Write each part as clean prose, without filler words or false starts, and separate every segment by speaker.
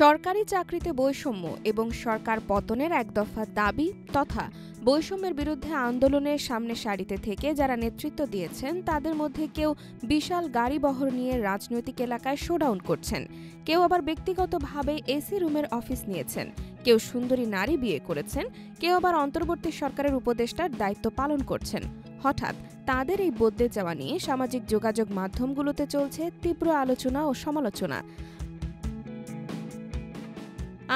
Speaker 1: সরকারি চাকরিতে বৈষম্য এবং সরকার পতনের এক দফা দাবি তথা বৈষম্যের বিরুদ্ধে আন্দোলনের সামনে সারিতে থেকে যারা নেতৃত্ব দিয়েছেন তাদের মধ্যে কেউ বিশাল গাড়িবহর নিয়ে রাজনৈতিক এলাকায় শোডাউন করছেন, কেউ আবার ব্যক্তিগতভাবে এসি রুমের অফিস নিয়েছেন, কেউ সুন্দরী নারী বিয়ে করেছেন, কেউ আবার অন্তর্বর্তী সরকারের উপদেষ্টার দায়িত্ব পালন করছেন। হঠাৎ তাদের এই বদলে যাওয়া নিয়ে সামাজিক যোগাযোগ মাধ্যমগুলোতে চলছে তীব্র আলোচনা ও সমালোচনা।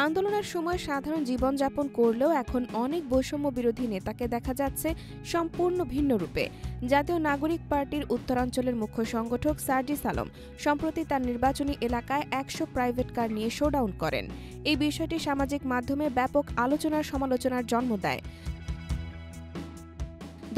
Speaker 1: আন্দোলনের সময় সাধারণ জীবনযাপন করলেও এখন অনেক বৈষম্য বিরোধী নেতাকে দেখা যাচ্ছে সম্পূর্ণ ভিন্ন রূপে। জাতীয় নাগরিক পার্টির উত্তরাঞ্চলের মুখ্য সংগঠক সার্জিস আলম সম্প্রতি তার নির্বাচনী এলাকায় ১০০ প্রাইভেট কার নিয়ে শোডাউন করেন। এই বিষয়টি সামাজিক মাধ্যমে ব্যাপক আলোচনার সমালোচনার জন্ম দেয়।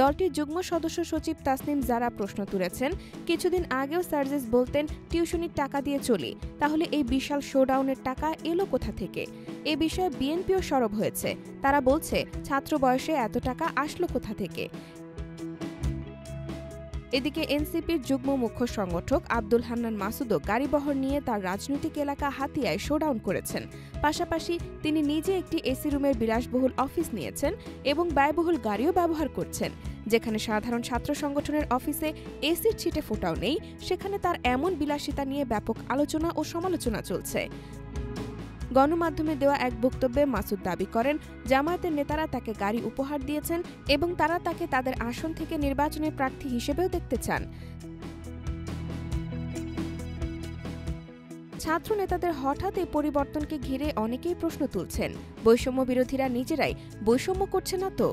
Speaker 1: দলটির যুগ্ম সদস্য সচিব তাসনিম জারা প্রশ্ন তুলেছেন, কিছুদিন আগেও সার্জিস বলতেন টিউশনির টাকা দিয়ে চলি, তাহলে এই বিশাল শোডাউনের টাকা এলো কোথা থেকে? এ বিষয়ে বিএনপিও সরব হয়েছে, তারা বলছে ছাত্র বয়সে এত টাকা আসলো কোথা থেকে। এদিকে এনসিপির যুগ্ম মুখ্য সংগঠক আব্দুল হান্নান মাসুদও গাড়িবহর নিয়ে তার রাজনৈতিক এলাকা হাতিয়ায় শোডাউন করেছেন। পাশাপাশি তিনি নিজে একটি এসি রুমের বিলাসবহুল অফিস নিয়েছেন এবং ব্যয়বহুল গাড়িও ব্যবহার করছেন। যেখানে সাধারণ ছাত্র সংগঠনের অফিসে এসির ছিটে ফোটাও নেই, সেখানে তার এমন বিলাসিতা নিয়ে ব্যাপক আলোচনা ও সমালোচনা চলছে। গণমাধ্যমে দেওয়া এক বক্তব্যে মাসুদ দাবি করেন, জামায়াতের নেতারা তাকে গাড়ি উপহার দিয়েছেন এবং তারা তাকে তাদের আসন থেকে নির্বাচনের প্রার্থী হিসেবেও দেখতে চান। ছাত্র নেতাদের হঠাৎ এই পরিবর্তনকে ঘিরে অনেকেই প্রশ্ন তুলছেন, বৈষম্য বিরোধীরা নিজেরাই বৈষম্য করছে না তো?